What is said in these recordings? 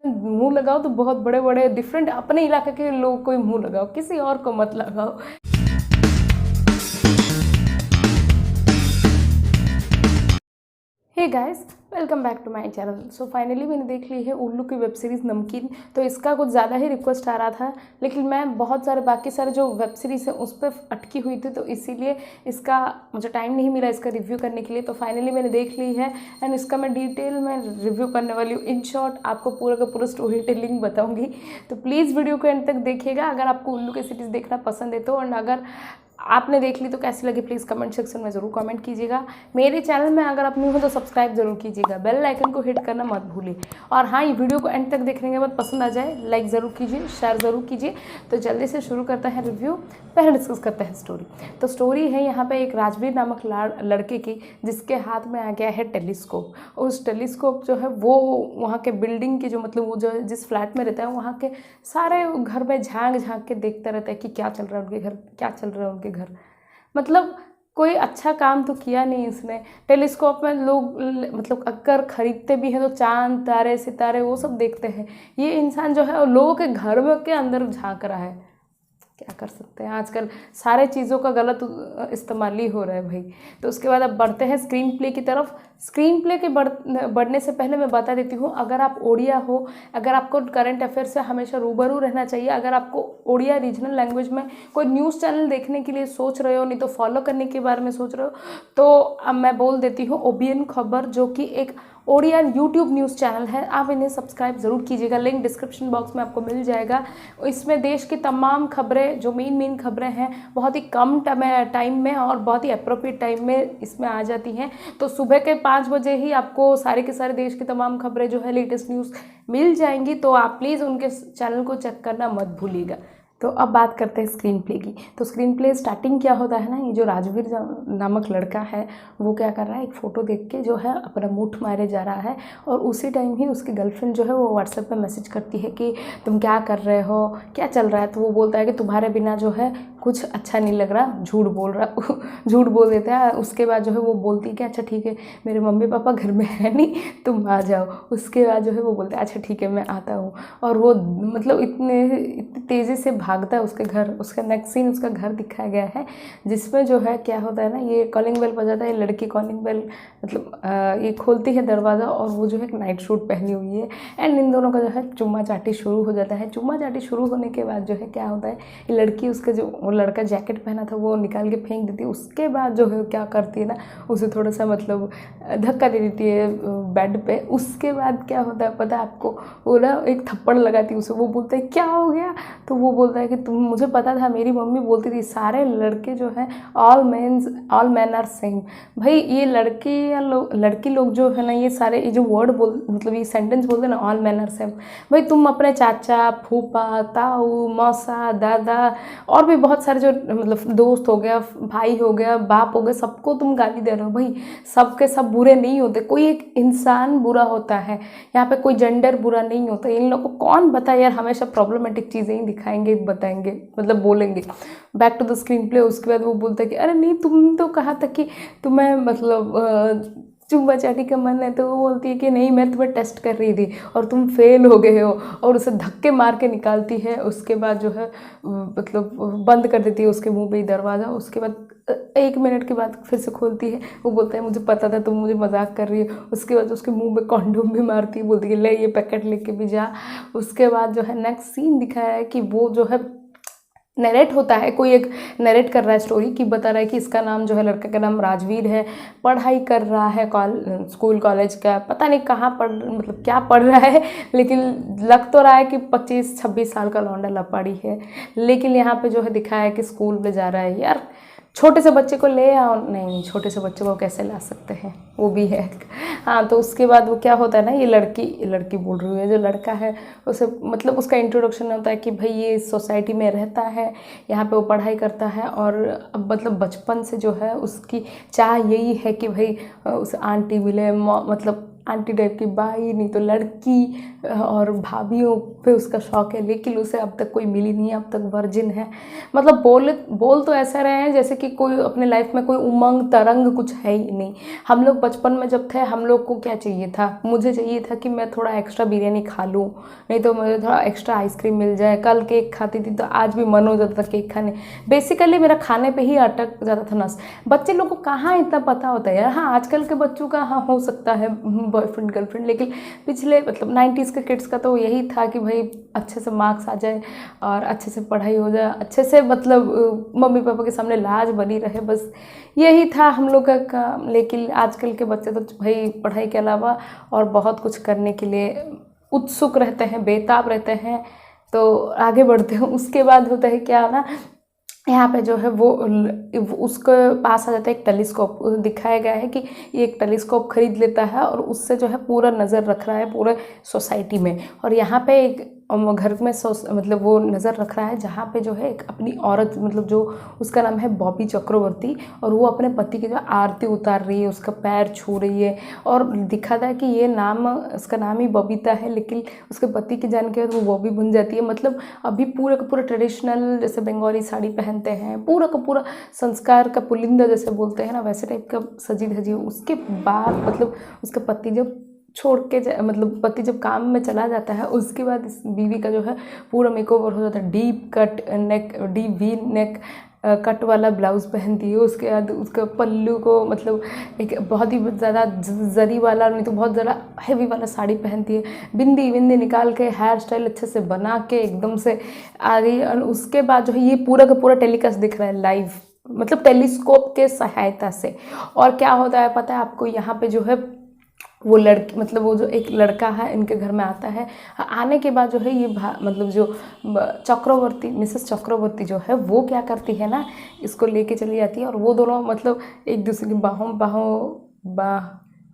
मुँह लगाओ तो बहुत बड़े-बड़े डिफरेंट अपने इलाके के लोगों को ही मुँह लगाओ, किसी और को मत लगाओ। Hey guys, welcome back to my channel. So finally मैंने देख ली है उल्लू की वेब सीरीज़ नमकीन। तो इसका कुछ ज़्यादा ही रिक्वेस्ट आ रहा था, लेकिन मैं बहुत सारे बाकी सारे जो वेब सीरीज़ है उस पर अटकी हुई थी, तो इसीलिए इसका मुझे टाइम नहीं मिला इसका रिव्यू करने के लिए। तो फाइनली मैंने देख ली है एंड इसका मैं डिटेल में रिव्यू करने वाली हूँ। इन शॉर्ट आपको पूरा का पूरा स्टोरी टेलिंग बताऊँगी, तो प्लीज़ वीडियो को एंड तक देखिएगा अगर आपको उल्लू की सीरीज़ देखना पसंद है तो। एंड अगर आपने देख ली तो कैसी लगी प्लीज़ कमेंट सेक्शन में ज़रूर कमेंट कीजिएगा। मेरे चैनल में अगर आप न्यू हो तो सब्सक्राइब जरूर कीजिएगा, बेल आइकन को हिट करना मत भूलिए। और हाँ, ये वीडियो को एंड तक देखने के बाद पसंद आ जाए लाइक ज़रूर कीजिए, शेयर ज़रूर कीजिए। तो जल्दी से शुरू करता है रिव्यू। पहले डिस्कस करते हैं स्टोरी। तो स्टोरी है यहाँ पे एक राजवीर नामक लड़के की, जिसके हाथ में आ गया है टेलीस्कोप। उस टेलीस्कोप जो है वो वहाँ के बिल्डिंग की जो मतलब वो जो जिस फ्लैट में रहता है वहाँ के सारे घर में झांक झांक के देखता रहता है कि क्या चल रहा है उनके घर, क्या चल रहा है उनके घर। मतलब कोई अच्छा काम तो किया नहीं इसने। टेलीस्कोप में लोग मतलब अगर खरीदते भी हैं तो चांद तारे सितारे वो सब देखते हैं, ये इंसान जो है लोगों के घर में के अंदर झांक रहा है। क्या कर सकते हैं, आजकल सारे चीज़ों का गलत इस्तेमाल ही हो रहा है भाई। तो उसके बाद अब बढ़ते हैं स्क्रीन प्ले की तरफ। स्क्रीन प्ले के बढ़ने से पहले मैं बता देती हूँ, अगर आप ओडिया हो, अगर आपको करंट अफेयर से हमेशा रूबरू रहना चाहिए, अगर आपको ओडिया रीजनल लैंग्वेज में कोई न्यूज़ चैनल देखने के लिए सोच रहे हो, नहीं तो फॉलो करने के बारे में सोच रहे हो, तो अब मैं बोल देती हूँ ओबीएन खबर, जो कि एक ओडिया यूट्यूब न्यूज़ चैनल है। आप इन्हें सब्सक्राइब ज़रूर कीजिएगा, लिंक डिस्क्रिप्शन बॉक्स में आपको मिल जाएगा। इसमें देश की तमाम खबरें, जो मेन खबरें हैं, बहुत ही कम टाइम में और बहुत ही अप्रोप्रिएट टाइम में इसमें आ जाती हैं। तो सुबह के 5 बजे ही आपको सारे के सारे देश की तमाम खबरें जो है लेटेस्ट न्यूज़ मिल जाएंगी। तो आप प्लीज़ उनके चैनल को चेक करना मत भूलिएगा। तो अब बात करते हैं स्क्रीन प्ले की। तो स्क्रीन प्ले स्टार्टिंग क्या होता है ना, ये जो राजवीर नामक लड़का है वो क्या कर रहा है, एक फ़ोटो देख के जो है अपना मुठ मारे जा रहा है। और उसी टाइम ही उसकी गर्लफ्रेंड जो है वो व्हाट्सएप पे मैसेज करती है कि तुम क्या कर रहे हो, क्या चल रहा है। तो वो बोलता है कि तुम्हारे बिना जो है कुछ अच्छा नहीं लग रहा, झूठ बोल रहा झूठ बोल देता है। उसके बाद जो है वो बोलती है कि अच्छा ठीक है, मेरे मम्मी पापा घर में है नहीं, तुम आ जाओ। उसके बाद जो है वो बोलते हैं अच्छा ठीक है मैं आता हूँ। और वो मतलब इतनी तेज़ी से भागता है उसके घर। उसका नेक्स्ट सीन उसका घर दिखाया गया है, जिसमें जो है क्या होता है ना, ये कॉलिंग बेल बजाता है, लड़की कॉलिंग बेल मतलब ये खोलती है दरवाज़ा, और वो जो है एक नाइट सूट पहनी हुई है। एंड इन दोनों का जो है चुम्मा चाटी शुरू हो जाता है। चुम्मा चाटी शुरू होने के बाद जो है क्या होता है, ये लड़की उसका जो वो लड़का जैकेट पहना था वो निकाल के फेंक देती है। उसके बाद जो है क्या करती है ना, उसे थोड़ा सा मतलब धक्का दे देती है बेड पे। उसके बाद क्या होता है पता है आपको, वो ना एक थप्पड़ लगाती है उसे। वो बोलता है क्या हो गया, तो वो बोलता है कि तुम, मुझे पता था, मेरी मम्मी बोलती थी सारे लड़के जो हैं ऑल मैन आर सेम। भाई ये लड़की लोग जो है ना, ये सारे ये जो वर्ड बोल मतलब ये सेंटेंस बोलते हैं ना ऑल मैन आर सेम। भाई तुम अपने चाचा फूफा ताऊ मौसा दादा और भी बहुत सारे जो मतलब दोस्त हो गया, भाई हो गया, बाप हो गया, सबको तुम गाली दे रहे हो। भाई सबके सब बुरे नहीं होते, कोई एक इंसान बुरा होता है। यहाँ पे कोई जेंडर बुरा नहीं होता। इन लोगों को कौन बताए यार, हमेशा प्रॉब्लमेटिक चीज़ें ही दिखाएंगे, बताएंगे, मतलब बोलेंगे। Back to the screen play. उसके बाद वो बोलता है कि अरे नहीं, तुम तो कहा था कि तुम्हें मतलब चुम्मा चाटी का मन है। तो वो बोलती है कि नहीं, मैं तुम्हें टेस्ट कर रही थी और तुम फेल हो गए हो, और उसे धक्के मार के निकालती है। उसके बाद जो है मतलब बंद कर देती है उसके मुंह पे ही दरवाज़ा। उसके बाद 1 मिनट के बाद फिर से खोलती है। वो बोलता है मुझे पता था तुम मुझे मजाक कर रही हो। उसके बाद उसके मुंह में कॉन्डोम भी मारती है, बोलती है ले ये पैकेट लेके भी जा। उसके बाद जो है नेक्स्ट सीन दिखाया है कि वो जो है नरेट होता है, कोई एक नरेट कर रहा है स्टोरी की, बता रहा है कि इसका नाम जो है, लड़के का नाम राजवीर है, पढ़ाई कर रहा है स्कूल कॉलेज का, पता नहीं कहाँ पढ़ मतलब क्या पढ़ रहा है, लेकिन लग तो रहा है कि 25-26 साल का लौंडा लपाड़ी है। लेकिन यहाँ पे जो है दिखाया है कि स्कूल में जा रहा है। यार छोटे से बच्चे को ले आओ, नहीं छोटे से बच्चे को कैसे ला सकते हैं, वो भी है। हाँ, तो उसके बाद वो क्या होता है ना, ये लड़की बोल रही है, जो लड़का है उसे मतलब उसका इंट्रोडक्शन होता है कि भाई ये इस सोसाइटी में रहता है, यहाँ पे वो पढ़ाई करता है। और अब मतलब बचपन से जो है उसकी चाह यही है कि भाई उसे आंटी मिले, मतलब आंटी टाइप की भाई, नहीं तो लड़की, और भाभीयों पे उसका शौक है, लेकिन उसे अब तक कोई मिली नहीं है, अब तक वर्जिन है। मतलब बोल तो ऐसा रहे हैं जैसे कि कोई अपने लाइफ में कोई उमंग तरंग कुछ है ही नहीं। हम लोग बचपन में जब थे, हम लोग को क्या चाहिए था, मुझे चाहिए था कि मैं थोड़ा एक्स्ट्रा बिरयानी खा लूँ, नहीं तो मुझे थोड़ा एक्स्ट्रा आइसक्रीम मिल जाए। कल केक खाती थी तो आज भी मन हो जाता था केक खाने। बेसिकली मेरा खाने पे ही अटक जाता था नस। बच्चे लोग को कहाँ इतना पता होता है यार। हाँ, आजकल के बच्चों का हाँ हो सकता है बॉयफ्रेंड गर्लफ्रेंड, लेकिन पिछले मतलब 90s के किड्स का तो यही था कि भाई अच्छे से मार्क्स आ जाए और अच्छे से पढ़ाई हो जाए, अच्छे से मतलब मम्मी पापा के सामने लाज बनी रहे, बस यही था हम लोग का काम। लेकिन आजकल के बच्चे तो भाई पढ़ाई के अलावा और बहुत कुछ करने के लिए उत्सुक रहते हैं, बेताब रहते हैं, तो आगे बढ़ते हैं। उसके बाद होता है क्या ना, यहाँ पे जो है वो उसके पास आ जाता है एक टेलीस्कोप। दिखाया गया है कि ये एक टेलीस्कोप खरीद लेता है और उससे जो है पूरा नज़र रख रहा है पूरे सोसाइटी में। और यहाँ पे एक घर में मतलब वो नज़र रख रहा है जहाँ पे जो है एक अपनी औरत, मतलब जो उसका नाम है बॉबी चक्रवर्ती, और वो अपने पति की जो आरती उतार रही है, उसका पैर छू रही है। और दिखाता है कि ये नाम, उसका नाम ही बबीता है, लेकिन उसके पति की जान के बाद वो बॉबी बन जाती है। मतलब अभी पूरा का पूरा ट्रेडिशनल, जैसे बंगाली साड़ी पहनते हैं, पूरा का पूरा संस्कार का पुलिंदा जैसे बोलते हैं ना, वैसे टाइप का सजी धजी। उसके बाद मतलब उसका पति जब छोड़ के मतलब पति जब काम में चला जाता है, उसके बाद इस बीवी का जो है पूरा मेकओवर हो जाता है। डीप कट नेक, डीप वी नेक कट वाला ब्लाउज़ पहनती है। उसके बाद उसका पल्लू को मतलब एक बहुत ही ज़्यादा जरी वाला, नहीं तो बहुत ज़्यादा हैवी वाला साड़ी पहनती है। बिंदी बिंदी निकाल के हेयर स्टाइल अच्छे से बना के एकदम से आ गई। और उसके बाद जो है ये पूरा का पूरा टेलीकास्ट दिख रहा है लाइव, मतलब टेलीस्कोप के सहायता से। और क्या होता है पता है आपको, यहाँ पे जो है वो लड़की, मतलब वो जो एक लड़का है इनके घर में आता है। आने के बाद जो है ये मतलब जो चक्रवर्ती, मिसेस चक्रवर्ती जो है वो क्या करती है ना, इसको लेके चली जाती है। और वो दोनों मतलब एक दूसरे की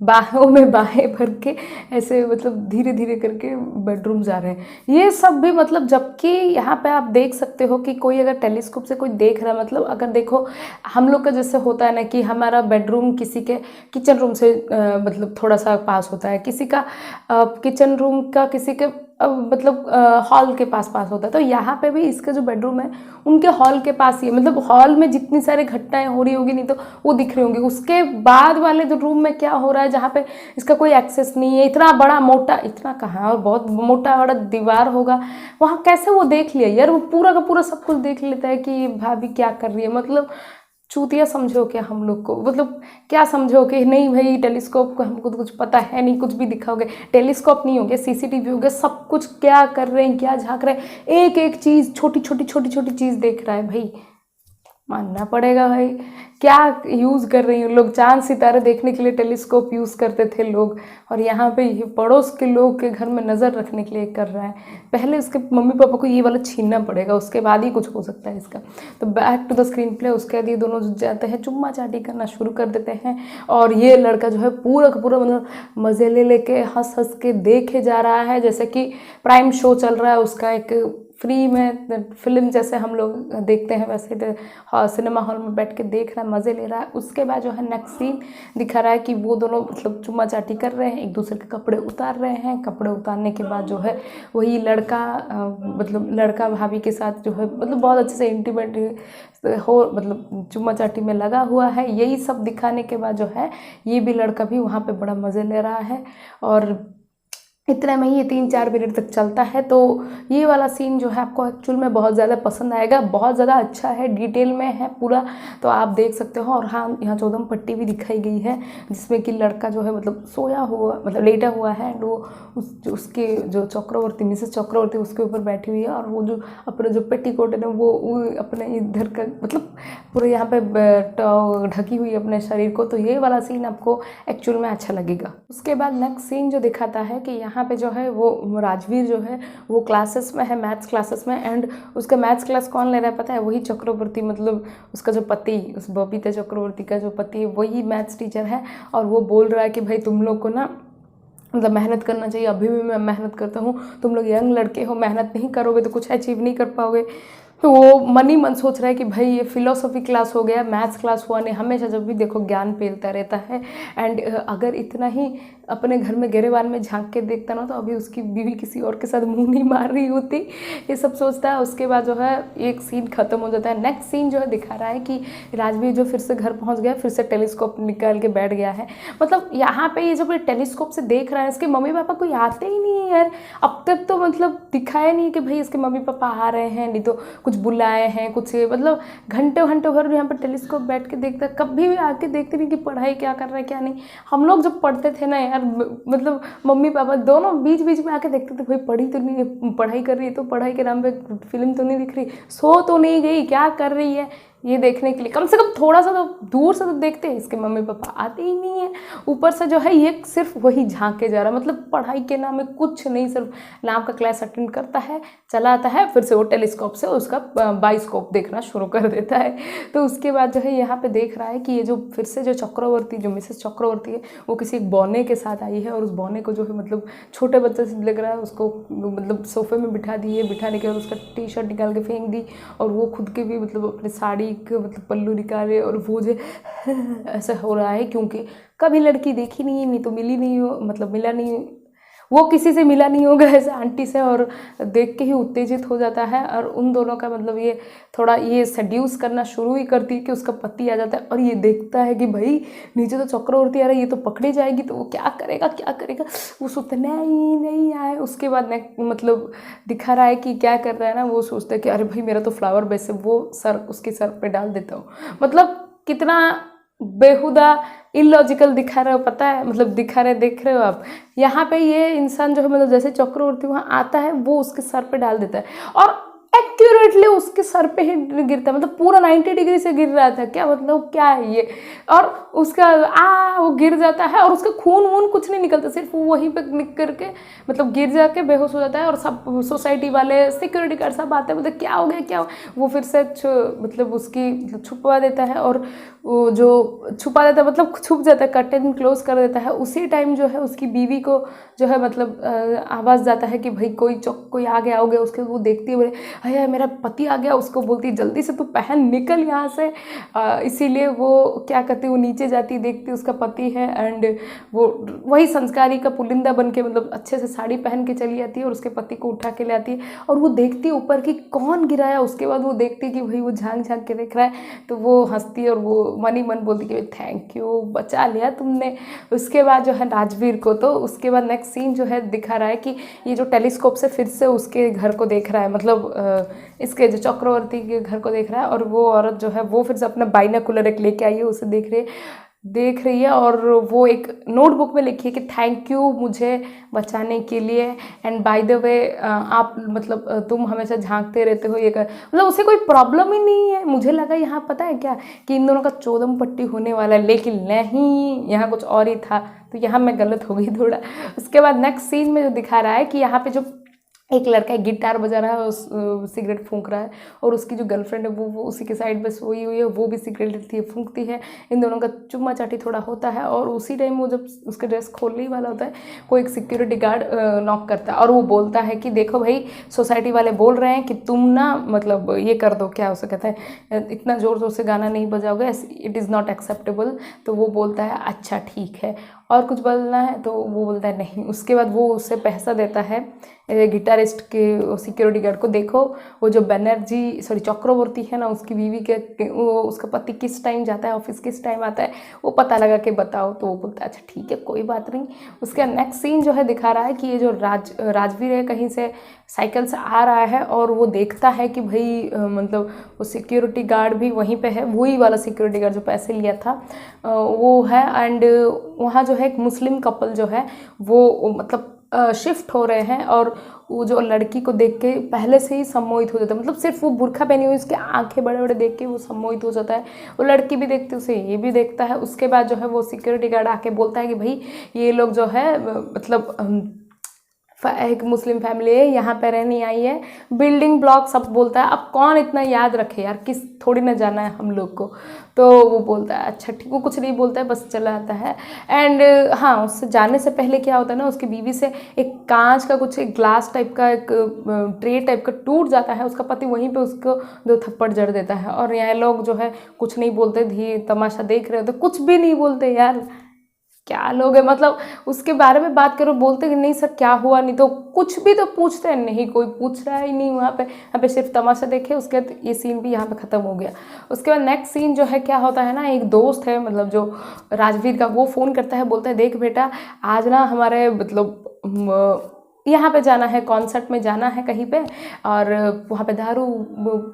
बाहों में बाहें भर के ऐसे मतलब धीरे धीरे करके बेडरूम जा रहे हैं। ये सब भी मतलब, जबकि यहाँ पे आप देख सकते हो कि कोई अगर टेलीस्कोप से कोई देख रहा है, मतलब अगर देखो हम लोग का जैसे होता है ना कि हमारा बेडरूम किसी के किचन रूम से मतलब थोड़ा सा पास होता है, किसी का किचन रूम का किसी के मतलब हॉल के पास होता है। तो यहाँ पे भी इसका जो बेडरूम है उनके हॉल के पास ही है। मतलब हॉल में जितनी सारी घटनाएं हो रही होगी, नहीं तो वो दिख रही होंगी। उसके बाद वाले जो रूम में क्या हो रहा है, जहाँ पे इसका कोई एक्सेस नहीं है, इतना बड़ा मोटा, इतना कहाँ और बहुत मोटा बड़ा दीवार होगा, वहाँ कैसे वो देख लिया यार। वो पूरा का पूरा सब कुछ देख लेता है कि भाभी क्या कर रही है। मतलब चूतिया समझो क्या हम लोग को, मतलब क्या समझो कि नहीं भाई टेलीस्कोप को हमको तो कुछ पता है नहीं, कुछ भी दिखाओगे। टेलीस्कोप नहीं हो गया, सीसीटीवी हो गया, सब कुछ क्या कर रहे हैं, क्या झांक रहे हैं, एक एक चीज़, छोटी छोटी चीज़ देख रहा है भाई। मानना पड़ेगा भाई, क्या यूज़ कर रही हैं लोग। चांद सितारे देखने के लिए टेलीस्कोप यूज़ करते थे लोग, और यहाँ पे ये पड़ोस के लोग के घर में नज़र रखने के लिए कर रहा है। पहले उसके मम्मी पापा को ये वाला छीनना पड़ेगा, उसके बाद ही कुछ हो सकता है इसका। तो back to the screen play. उसके बाद ये दोनों जाते हैं, चुम्मा चाटी करना शुरू कर देते हैं। और ये लड़का जो है पूरा का पूरा मतलब मज़े ले लेके हंस हंस के देखे जा रहा है, जैसे कि प्राइम शो चल रहा है उसका, एक फ्री में फिल्म जैसे हम लोग देखते हैं वैसे सिनेमा हॉल में बैठ के देख रहा है, मज़े ले रहा है। उसके बाद जो है नेक्स्ट सीन दिखा रहा है कि वो दोनों मतलब चुम्मा चाटी कर रहे हैं, एक दूसरे के कपड़े उतार रहे हैं। कपड़े उतारने के बाद जो है वही लड़का मतलब लड़का भाभी के साथ जो है मतलब बहुत अच्छे से इंटीमेट हो, मतलब चुम्मा चाटी में लगा हुआ है। यही सब दिखाने के बाद जो है ये भी लड़का भी वहाँ पे बड़ा मज़े ले रहा है। और इतने में ही ये 3-4 मिनट तक चलता है। तो ये वाला सीन जो है आपको एक्चुअल में बहुत ज़्यादा पसंद आएगा, बहुत ज़्यादा अच्छा है, डिटेल में है पूरा, तो आप देख सकते हो। और हाँ, यहाँ चौदम पट्टी भी दिखाई गई है, जिसमें कि लड़का जो है मतलब सोया हुआ, मतलब लेटा हुआ है, एंड वो उसके जो चक्रवर्ती, मिसेस चक्रवर्ती उसके ऊपर बैठी हुई है। और वो जो अपने जो पेटीकोट है ना, वो अपने इधर का मतलब पूरे यहाँ पे ढकी हुई है अपने शरीर को। तो ये वाला सीन आपको एक्चुअल में अच्छा लगेगा। उसके बाद नेक्स्ट सीन जो दिखाता है कि यहाँ पे जो है वो राजवीर जो है वो क्लासेस में है, मैथ्स क्लासेस में। एंड उसका मैथ्स क्लास कौन ले रहा है पता है? वही चक्रवर्ती, मतलब उसका जो पति, उस बबीता चक्रवर्ती का जो पति है वही मैथ्स टीचर है। और वो बोल रहा है कि भाई तुम लोग को ना मतलब मेहनत करना चाहिए, अभी भी मैं मेहनत करता हूँ, तुम लोग यंग लड़के हो, मेहनत नहीं करोगे तो कुछ अचीव नहीं कर पाओगे। तो वो मन ही मन सोच रहा है कि भाई ये फिलोसॉफी क्लास हो गया, मैथ्स क्लास हुआ नहीं, हमेशा जब भी देखो ज्ञान फैलता रहता है। एंड अगर इतना ही अपने घर में गिरेबान में झांक के देखता ना तो अभी उसकी बीवी किसी और के साथ मुंह नहीं मार रही होती, ये सब सोचता है। उसके बाद जो है एक सीन खत्म हो जाता है। नेक्स्ट सीन जो है दिखा रहा है कि राजवीर जो फिर से घर पहुंच गया, फिर से टेलीस्कोप निकाल के बैठ गया है। मतलब यहाँ पे ये जब ये टेलीस्कोप से देख रहा है, इसके मम्मी पापा कोई आते ही नहीं है यार। अब तक तो मतलब दिखाया नहीं कि भाई इसके मम्मी पापा आ रहे हैं, नहीं तो कुछ बुलाए हैं कुछ, मतलब घंटे घंटों भर यहाँ पर टेलीस्कोप बैठ के देखता, कभी भी आके देखते नहीं कि पढ़ाई क्या कर रहा है क्या नहीं। हम लोग जब पढ़ते थे ना यार, मतलब मम्मी पापा दोनों बीच बीच में आके देखते थे, भाई पढ़ी तो नहीं है, पढ़ाई कर रही है तो पढ़ाई के नाम पे फिल्म तो नहीं दिख रही, सो तो नहीं गई, क्या कर रही है, ये देखने के लिए कम से कम थोड़ा सा तो दूर से तो देखते हैं। इसके मम्मी पापा आते ही नहीं है। ऊपर से जो है ये सिर्फ वही झांके जा रहा है, मतलब पढ़ाई के नाम में कुछ नहीं, सिर्फ नाम का क्लास अटेंड करता है, चला आता है, फिर से वो टेलीस्कोप से उसका बाइस्कोप देखना शुरू कर देता है। तो उसके बाद जो है यहाँ पे देख रहा है कि ये जो फिर से जो चक्रवर्ती, जो मिसेस चक्रवर्ती है, वो किसी एक बौने के साथ आई है, और उस बौने को जो है मतलब छोटे बच्चे से लग रहा है, उसको मतलब सोफे में बिठा दिए, बिठाने के बाद उसका टी शर्ट निकाल के फेंक दी, और वो खुद के भी मतलब अपनी साड़ी मतलब पल्लू निकाले, और वो जो ऐसा हो रहा है क्योंकि कभी लड़की देखी नहीं है, नहीं तो मिली नहीं हो, मतलब मिला नहीं, वो किसी से मिला नहीं होगा ऐसे आंटी से, और देख के ही उत्तेजित हो जाता है। और उन दोनों का मतलब ये थोड़ा ये सेड्यूस करना शुरू ही करती है कि उसका पति आ जाता है, और ये देखता है कि भाई नीचे तो चक्रवर्ती आ रहा है, ये तो पकड़ी जाएगी, तो वो क्या करेगा क्या करेगा, वो सोचता नहीं आए। उसके बाद मतलब दिखा रहा है कि क्या कर रहा है ना, वो सोचता है कि अरे भाई मेरा तो फ्लावर बेस है, वो सर उसके सर पे डाल देता हूँ। मतलब कितना बेहुदा इलॉजिकल दिखा रहे हो, पता है, मतलब दिखा रहे, देख रहे हो आप। यहाँ पे ये इंसान जो है मतलब जैसे चक्रवर्ती वहाँ आता है, वो उसके सर पे डाल देता है, और एक्यूरेटली उसके सर पे ही गिरता है, मतलब पूरा 90 डिग्री से गिर रहा था, क्या मतलब क्या है ये। और उसका वो गिर जाता है, और उसका खून वून कुछ नहीं निकलता, सिर्फ वो वहीं पे निकल के मतलब गिर जाके बेहोश हो जाता है। और सब सोसाइटी वाले, सिक्योरिटी गार्ड सब आते हैं, मतलब क्या हो गया क्या हो, वो फिर से मतलब उसकी छुपवा देता है, और वो जो छुपा देता है मतलब छुप जाता है, कर्टेन क्लोज कर देता है। उसी टाइम जो है उसकी बीवी को जो है मतलब आवाज़ जाता है कि भाई कोई आ गया हो गया। उसके वो देखती है, बोले अरे मेरा पति आ गया, उसको बोलती जल्दी से तू पहन निकल यहाँ से। इसीलिए वो क्या करती, वो नीचे जाती, देखती उसका पति है, एंड वो वही संस्कारी का पुलिंदा बन के मतलब अच्छे से साड़ी पहन के चली आती है, और उसके पति को उठा के ले आती है, और वो देखती है ऊपर की कौन गिराया। उसके बाद वो देखती है कि भाई वो झांक झांक के देख रहा है, तो वो हंसती है, और वो मन ही मन बोलती कि थैंक यू, बचा लिया तुमने। उसके बाद जो है राजवीर को, तो उसके बाद नेक्स्ट सीन जो है दिखा रहा है कि ये जो टेलीस्कोप से फिर से उसके घर को देख रहा है, मतलब इसके जो चक्रवर्ती के घर को देख रहा है, और वो औरत जो है वो फिर से अपना बाइनोकुलर एक लेके आई है, उसे देख रही है, और वो एक नोटबुक में लिखी है कि थैंक यू मुझे बचाने के लिए, एंड बाय द वे आप मतलब तुम हमेशा झांकते रहते हो, ये कर मतलब उसे कोई प्रॉब्लम ही नहीं है। मुझे लगा यहाँ पता है क्या कि इन दोनों का चौदम पट्टी होने वाला है, लेकिन नहीं, यहाँ कुछ और ही था, तो यहाँ मैं गलत हो गई थोड़ा। उसके बाद नेक्स्ट सीन में जो दिखा रहा है कि यहाँ पे जो एक लड़का गिटार बजा रहा है, सिगरेट फूंक रहा है, और उसकी जो गर्लफ्रेंड है वो उसी के साइड पे सोई हुई है, वो भी सिगरेट लेती है, फूंकती है। इन दोनों का चुम्मा चाटी थोड़ा होता है, और उसी टाइम वो जब उसका ड्रेस खोलने ही वाला होता है, कोई एक सिक्योरिटी गार्ड नॉक करता है, और वो बोलता है कि देखो भाई सोसाइटी वाले बोल रहे हैं कि तुम ना मतलब ये कर दो, क्या उसे कहता है, इतना ज़ोर ज़ोर से गाना नहीं बजाओगे, इट इज़ नॉट एक्सेप्टेबल। तो वो बोलता है अच्छा ठीक है, और कुछ बोलना है, तो वो बोलता है नहीं। उसके बाद वो उससे पैसा देता है गिटारिस्ट के सिक्योरिटी गार्ड को, देखो वो जो बनर्जी सॉरी चक्रवर्ती है ना, उसकी बीवी के वो उसका पति किस टाइम जाता है ऑफिस, किस टाइम आता है, वो पता लगा के बताओ। तो वो बोलता है अच्छा ठीक है कोई बात नहीं। उसका नेक्स्ट सीन जो है दिखा रहा है कि ये जो राजवीर है कहीं से साइकिल से आ रहा है, और वो देखता है कि भाई मतलब वो सिक्योरिटी गार्ड भी वहीं पे है, वही वाला सिक्योरिटी गार्ड जो पैसे लिया था वो है। एंड वहाँ जो है एक मुस्लिम कपल जो है वो मतलब शिफ्ट हो रहे हैं, और वो जो लड़की को देख के पहले से ही सम्मोहित हो जाता है, मतलब सिर्फ वो बुर्खा पहनी हुई उसके आंखें बड़े बड़े देख के वो सम्मोहित हो जाता है। वो लड़की भी देखती है उसे, ये भी देखता है। उसके बाद जो है वो सिक्योरिटी गार्ड आके बोलता है कि भाई ये लोग जो है मतलब एक मुस्लिम फैमिली है, यहाँ पे रहने आई है, बिल्डिंग ब्लॉक सब बोलता है। अब कौन इतना याद रखे यार, किस थोड़ी ना जाना है हम लोग को। तो वो बोलता है अच्छा ठीक, वो कुछ नहीं बोलता है, बस चला आता है। एंड हाँ, उससे जाने से पहले क्या होता है ना, उसकी बीवी से एक कांच का कुछ एक ग्लास टाइप का एक ट्रे टाइप का टूट जाता है, उसका पति वहीं पे उसको 2 थप्पड़ जड़ देता है। और यहाँ लोग जो है कुछ नहीं बोलते, धी तमाशा देख रहे होते, कुछ भी नहीं बोलते यार। क्या लोग है, मतलब उसके बारे में बात करो, बोलते कि नहीं सर क्या हुआ, नहीं तो कुछ भी तो पूछते हैं, नहीं कोई पूछ रहा ही नहीं वहाँ पे। यहाँ पे सिर्फ तमाशा देखे, उसके बाद ये सीन भी यहाँ पे ख़त्म हो गया। उसके बाद नेक्स्ट सीन जो है क्या होता है ना, एक दोस्त है मतलब जो राजवीर का, वो फ़ोन करता है, बोलता है देख बेटा आज ना हमारे मतलब यहाँ पे जाना है, कॉन्सर्ट में जाना है कहीं पे, और वहाँ पे दारू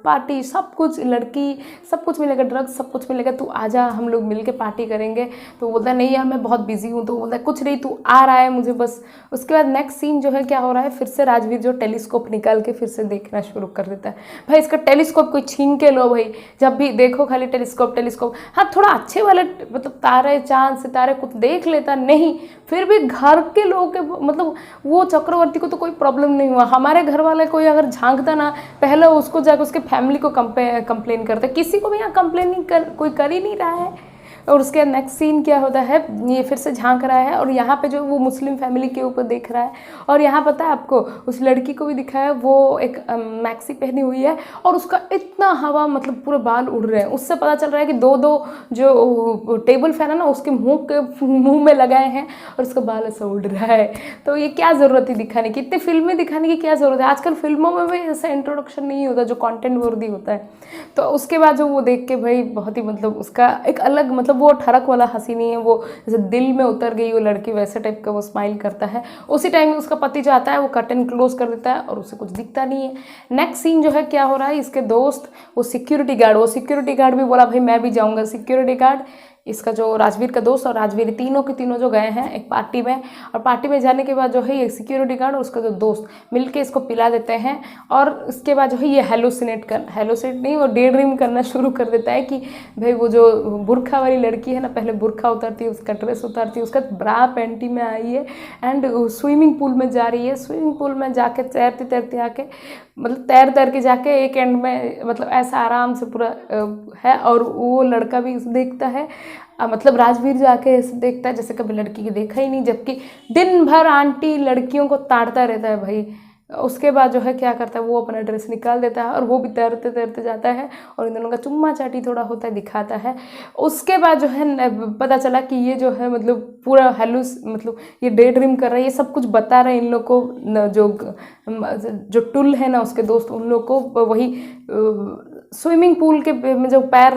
पार्टी सब कुछ, लड़की सब कुछ मिलेगा, ड्रग्स सब कुछ मिलेगा, तू आजा हम लोग मिल के पार्टी करेंगे। तो वो बोलता है नहीं यार मैं बहुत बिजी हूँ, तो वो बोलता है कुछ नहीं तू आ रहा है मुझे बस। उसके बाद नेक्स्ट सीन जो है क्या हो रहा है, फिर से राजवीर जो टेलीस्कोप निकाल के फिर से देखना शुरू कर देता है। भाई इसका टेलीस्कोप कोई छीन के लो भाई, जब भी देखो खाली टेलीस्कोप टेलीस्कोप। हाँ थोड़ा अच्छे वाले मतलब तारे चांद सितारे कुछ देख लेता, नहीं फिर भी घर के लोगों के मतलब वो चक्रवर्ती को तो कोई प्रॉब्लम नहीं हुआ, हमारे घर वाले कोई अगर झांकता ना पहले उसको जाकर उसके फैमिली को कंप्लेन करता, किसी को भी यहाँ कंप्लेन नहीं कोई कर ही नहीं रहा है। और उसके नेक्स्ट सीन क्या होता है, ये फिर से झांक रहा है और यहाँ पे जो वो मुस्लिम फैमिली के ऊपर देख रहा है, और यहाँ पता है आपको उस लड़की को भी दिखाया, वो एक मैक्सी पहनी हुई है और उसका इतना हवा मतलब पूरे बाल उड़ रहे हैं, उससे पता चल रहा है कि दो दो जो टेबल फैन है ना उसके मुंह में लगाए हैं और उसका बाल ऐसा उड़ रहा है। तो ये क्या ज़रूरत है दिखाने की, इतने फिल्में दिखाने की क्या ज़रूरत है, आजकल फिल्मों में भी ऐसा इंट्रोडक्शन नहीं होता जो कॉन्टेंट वर्दी होता है। तो उसके बाद जो वो देख के भाई बहुत ही मतलब उसका एक अलग मतलब वो ठरक वाला हंसी नहीं है, वो जैसे दिल में उतर गई वो लड़की वैसे टाइप का वो स्माइल करता है। उसी टाइम में उसका पति जो आता है वो कर्टन क्लोज कर देता है और उसे कुछ दिखता नहीं है। नेक्स्ट सीन जो है क्या हो रहा है, इसके दोस्त वो सिक्योरिटी गार्ड भी बोला भाई मैं भी जाऊँगा। सिक्योरिटी गार्ड इसका जो राजवीर का दोस्त और राजवीर तीनों के तीनों जो गए हैं एक पार्टी में, और पार्टी में जाने के बाद जो है ये सिक्योरिटी गार्ड और उसका जो दोस्त मिलके इसको पिला देते हैं। और उसके बाद जो है ये हेलोसिनेट नहीं वो डे ड्रीम करना शुरू कर देता है कि भाई वो जो बुरखा वाली लड़की है ना, पहले बुरखा उतारती है, उसका ड्रेस उतारती है, उसका ब्रा पैंटी में आई है एंड स्विमिंग पूल में जा रही है। स्विमिंग पूल में जाके तैरते तैरते आके मतलब तैर के जाके एक एंड में मतलब ऐसा आराम से पूरा है, और वो लड़का भी उसे देखता है, मतलब राजवीर जाके ऐसे देखता है जैसे कभी लड़की की देखा ही नहीं, जबकि दिन भर आंटी लड़कियों को ताड़ता रहता है भाई। उसके बाद जो है क्या करता है वो अपना ड्रेस निकाल देता है और वो भी तैरते तैरते जाता है और इन दोनों का चुम्मा चाटी थोड़ा होता है, दिखाता है। उसके बाद जो है पता चला कि ये जो है मतलब पूरा मतलब ये डे ड्रीम कर रहा है, ये सब कुछ बता रहे हैं इन लोग को, जो टुल है ना उसके दोस्त, उन लोग को वही स्विमिंग पूल के में जो पैर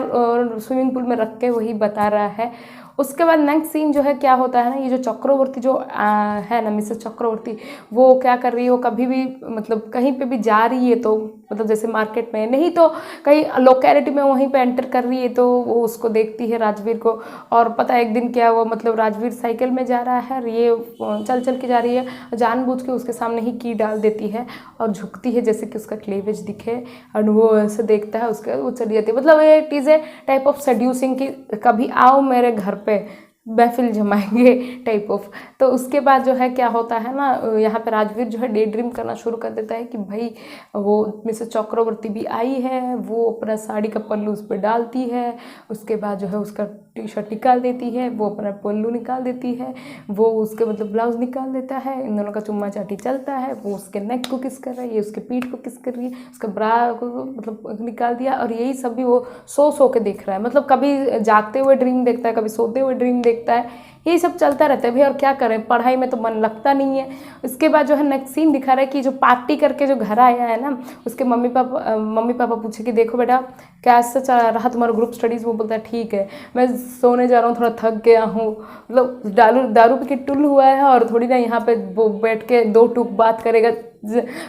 स्विमिंग पूल में रख के वही बता रहा है। उसके बाद नेक्स्ट सीन जो है क्या होता है ना, ये जो चक्रवर्ती जो है ना मिसेस चक्रवर्ती, वो क्या कर रही है, वो कभी भी मतलब कहीं पे भी जा रही है तो मतलब जैसे मार्केट में नहीं तो कहीं लोकेलिटी में वहीं पे एंटर कर रही है तो वो उसको देखती है राजवीर को। और पता है एक दिन क्या हुआ, मतलब राजवीर साइकिल में जा रहा है और ये चल के जा रही है, जानबूझ के उसके सामने ही की डाल देती है और झुकती है जैसे कि उसका क्लीवेज दिखे, और वो ऐसे देखता है उसके वो चली जाती है। मतलब ये it is a type of seducing कि कभी आओ मेरे घर पे महफिल जमाएंगे टाइप ऑफ। तो उसके बाद जो है क्या होता है ना, यहाँ पे राजवीर जो है डे ड्रीम करना शुरू कर देता है कि भाई वो मिसेस चक्रवर्ती भी आई है, वो अपना साड़ी का पल्लू उस पर डालती है, उसके बाद जो है उसका टी शर्ट निकाल देती है, वो अपना पल्लू निकाल देती है, वो उसके मतलब ब्लाउज निकाल देता है, इन दोनों का चुम्मा चाटी चलता है, वो उसके नेक को किस कर रहा है, ये उसके पीठ को किस कर रही है, उसका ब्रा को मतलब निकाल दिया। और यही सब भी वो सो के देख रहा है, मतलब कभी जागते हुए ड्रीम देखता है, कभी सोते हुए ड्रीम देखता है, यही सब चलता रहता है भाई। और क्या करें, पढ़ाई में तो मन लगता नहीं है। इसके बाद जो है नेक्स्ट सीन दिखा रहा है कि जो पार्टी करके जो घर आया है ना, उसके मम्मी पापा पूछे कि देखो बेटा कैसे चल रहा तुम्हारा ग्रुप स्टडीज़, वो बोलता है ठीक है मैं सोने जा रहा हूँ, थोड़ा थक गया हूँ, मतलब दारू पी के टुल हुआ है और थोड़ी ना यहाँ पे वो बैठ के दो टूक बात करेगा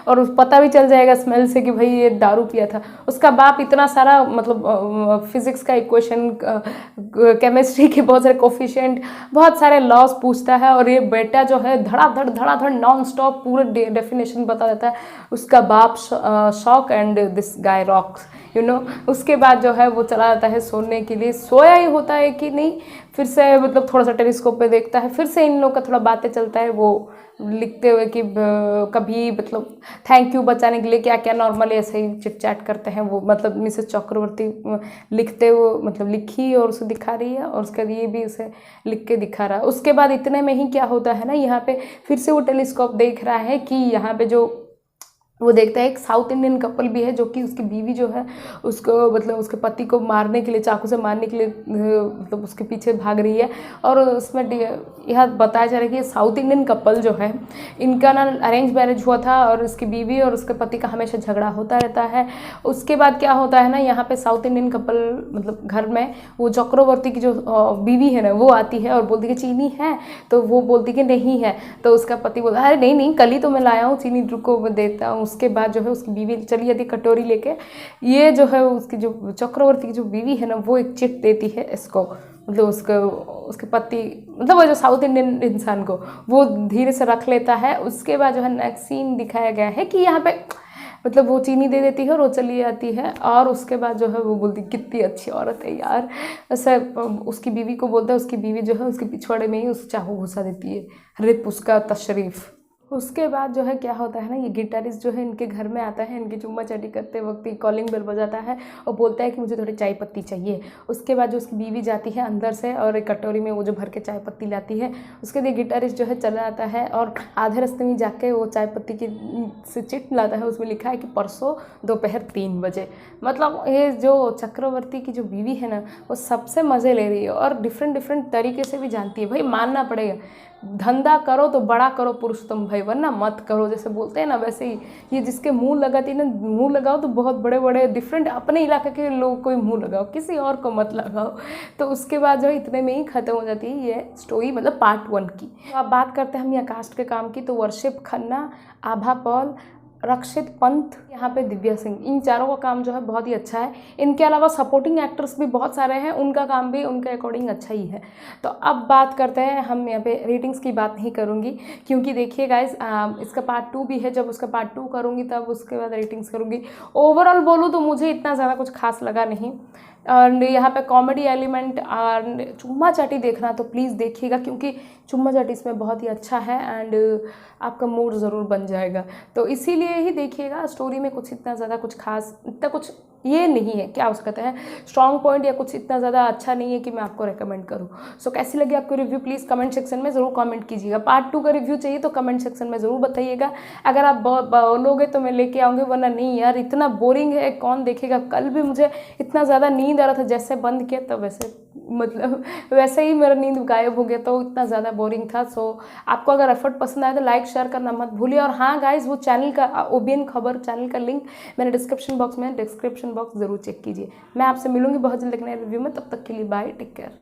और पता भी चल जाएगा स्मेल से कि भाई ये दारू पिया था। उसका बाप इतना सारा मतलब फिजिक्स का इक्वेशन, केमिस्ट्री के बहुत सारे कोफिशिएंट, बहुत सारे लॉस पूछता है, और ये बेटा जो है धड़ाधड़ नॉन स्टॉप पूरे डेफिनेशन बता देता है। उसका बाप shock and this guy rocks उसके बाद जो है वो चला जाता है सोने के लिए, सोया ही होता है कि नहीं, फिर से मतलब थोड़ा सा टेलीस्कोप पे देखता है, फिर से इन लोग का थोड़ा बातें चलता है, वो लिखते हुए कि कभी मतलब थैंक यू बचाने के लिए क्या क्या नॉर्मली ऐसे ही चिट चैट करते हैं वो, मतलब मिसेस चक्रवर्ती लिखते हुए मतलब लिखी और उसे दिखा रही है और उसके लिए भी उसे लिख के दिखा रहा है। उसके बाद इतने में ही क्या होता है ना, यहाँ पे फिर से वो टेलीस्कोप देख रहा है कि यहाँ पे जो वो देखता है एक साउथ इंडियन कपल भी है जो कि उसकी बीवी जो है उसको मतलब उसके पति को मारने के लिए, चाकू से मारने के लिए मतलब उसके पीछे भाग रही है। और उसमें यह बताया जा रहा है कि ये साउथ इंडियन कपल जो है इनका ना अरेंज मैरिज हुआ था और उसकी बीवी और उसके पति का हमेशा झगड़ा होता रहता है। उसके बाद क्या होता है ना, यहाँ पे साउथ इंडियन कपल मतलब घर में वो चक्रवर्ती की जो बीवी है ना वो आती है और बोलती है चीनी है, तो वो बोलती कि नहीं है। तो उसका पति बोलता है अरे नहीं नहीं कल ही तो मैं लाया हूँ चीनी, रुको मैं देता हूँ। उसके बाद जो है उसकी बीवी चली जाती कटोरी लेके। ये जो है उसकी जो चक्रवर्ती की जो बीवी है ना वो एक चिट देती है इसको, मतलब उसको उसके पति मतलब वो जो साउथ इंडियन इंसान को वो धीरे से रख लेता है। उसके बाद जो है नेक्स्ट सीन दिखाया गया है कि यहाँ पे मतलब वो चीनी दे देती है और वो चली जाती है। और उसके बाद जो है वो बोलती कितनी अच्छी औरत है यार, ऐसा उसकी बीवी को बोलता है। उसकी बीवी जो है उसके पिछवाड़े में ही उस चाकू घुसा देती है, रिप उसका तशरीफ़। उसके बाद जो है क्या होता है ना, ये गिटारिस्ट जो है इनके घर में आता है, इनकी चुम्मा चाटी करते वक्त कॉलिंग बेल बजाता है और बोलता है कि मुझे थोड़ी चाय पत्ती चाहिए। उसके बाद जो उसकी बीवी जाती है अंदर से और एक कटोरी में वो जो भर के चाय पत्ती लाती है। उसके बाद गिटारिस्ट जो है चला आता है और आधे रास्ते में जाके वो चाय पत्ती की से चिट लाता है। उसमें लिखा है कि परसों दोपहर 3 बजे। मतलब ये जो चक्रवर्ती की जो बीवी है ना वो सबसे मज़े ले रही है और डिफरेंट तरीके से भी जानती है। भाई मानना पड़ेगा, धंधा करो तो बड़ा करो पुरुषोत्तम भाई, वरना मत करो। जैसे बोलते हैं ना वैसे ही ये जिसके मुंह लगाती है ना, मुंह लगाओ तो बहुत बड़े बड़े डिफरेंट अपने इलाके के लोगों को ही मुंह लगाओ, किसी और को मत लगाओ। तो उसके बाद जो है इतने में ही ख़त्म हो जाती है ये स्टोरी, मतलब पार्ट 1 की। तो अब बात करते हैं हम यहाँ कास्ट के काम की। तो वर्षिप खन्ना, आभा पॉल, रक्षित पंत, यहाँ पे दिव्या सिंह, इन चारों का काम जो है बहुत ही अच्छा है। इनके अलावा सपोर्टिंग एक्टर्स भी बहुत सारे हैं, उनका काम भी उनके अकॉर्डिंग अच्छा ही है। तो अब बात करते हैं हम यहाँ पे रेटिंग्स की बात नहीं करूँगी क्योंकि देखिए गाइस इसका पार्ट 2 भी है, जब उसका पार्ट 2 करूँगी तब उसके बाद रेटिंग्स करूँगी। ओवरऑल बोलूँ तो मुझे इतना ज़्यादा कुछ खास लगा नहीं। और यहाँ पे कॉमेडी एलिमेंट और चुम्मा चाटी देखना तो प्लीज़ देखिएगा क्योंकि चुम्मा चाटी इसमें बहुत ही अच्छा है एंड आपका मूड ज़रूर बन जाएगा। तो इसीलिए ही देखिएगा। स्टोरी में कुछ इतना ज़्यादा कुछ खास इतना कुछ ये नहीं है, क्या हो सकता है स्ट्रॉन्ग पॉइंट या कुछ इतना ज़्यादा अच्छा नहीं है कि मैं आपको रेकमेंड करूँ। सो कैसी लगी आपको रिव्यू प्लीज़ कमेंट सेक्शन में ज़रूर कमेंट कीजिएगा। पार्ट 2 का रिव्यू चाहिए तो कमेंट सेक्शन में ज़रूर बताइएगा। अगर आप बोलोगे तो मैं लेके आऊँगी, वरना नहीं यार इतना बोरिंग है कौन देखेगा। कल भी मुझे इतना ज़्यादा नींद आ रहा था, जैसे बंद किया तब वैसे मतलब वैसे ही मेरा नींद गायब हो गया, तो इतना ज़्यादा बोरिंग था। सो आपको अगर एफर्ट पसंद आए तो लाइक शेयर करना मत भूलिए। और हाँ गाइज वो चैनल का OBN खबर चैनल का लिंक मैंने डिस्क्रिप्शन बॉक्स ज़रूर चेक कीजिए। मैं आपसे मिलूंगी बहुत जल्द एक नए रिव्यू में, तब तक के लिए बाय, टेक केयर।